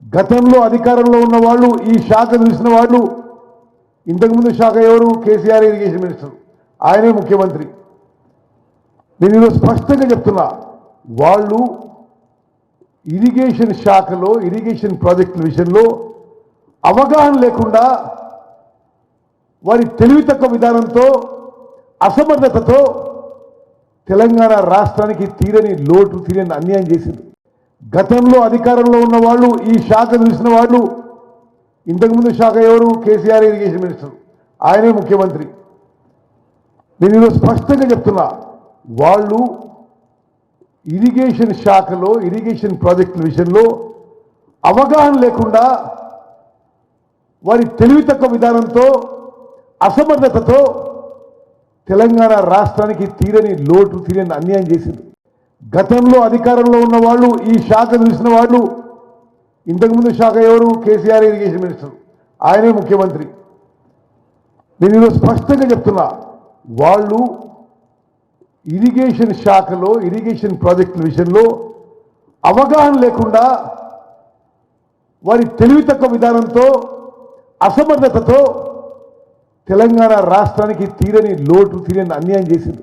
గతంలో అధికారంలో ఉన్న వాళ్ళు ఈ శాఖ చూసిన వాళ్ళు ఇంతకుముందు శాఖ ఎవరు కేసీఆర్ ఇరిగేషన్ మినిస్టర్ ఆయనే ముఖ్యమంత్రి. నేను ఈరోజు స్పష్టంగా చెప్తున్నా, వాళ్ళు ఇరిగేషన్ శాఖలో ఇరిగేషన్ ప్రాజెక్టుల విషయంలో అవగాహన లేకుండా వారి తెలివి తక్కువ విధానంతో అసమర్థతతో తెలంగాణ రాష్ట్రానికి తీరని లోటు తీరని అన్యాయం చేసింది. గతంలో అధికారంలో ఉన్న వాళ్ళు ఈ శాఖ చూసిన వాళ్ళు ఇంతకుముందు శాఖ ఎవరు కేసీఆర్ ఇరిగేషన్ మినిస్టర్ ఆయనే ముఖ్యమంత్రి. నేను ఈరోజు స్పష్టంగా చెప్తున్నా, వాళ్ళు ఇరిగేషన్ శాఖలో ఇరిగేషన్ ప్రాజెక్టుల విషయంలో అవగాహన లేకుండా వారి తెలివి తక్కువ విధానంతో అసమర్థతతో తెలంగాణ రాష్ట్రానికి తీరని లోటు తీరని అన్యాయం చేసింది. గతంలో అధికారంలో ఉన్న వాళ్ళు ఈ శాఖ చూసిన వాళ్ళు ఇంతకుముందు శాఖ ఎవరు కేసీఆర్ ఇరిగేషన్ మినిస్టర్ ఆయనే ముఖ్యమంత్రి. నేను ఈరోజు స్పష్టంగా చెప్తున్నా, వాళ్ళు ఇరిగేషన్ శాఖలో ఇరిగేషన్ ప్రాజెక్టుల విషయంలో అవగాహన లేకుండా వారి తెలివి తక్కువ విధానంతో అసమర్థతతో తెలంగాణ రాష్ట్రానికి తీరని లోటు తీరని అన్యాయం చేసింది.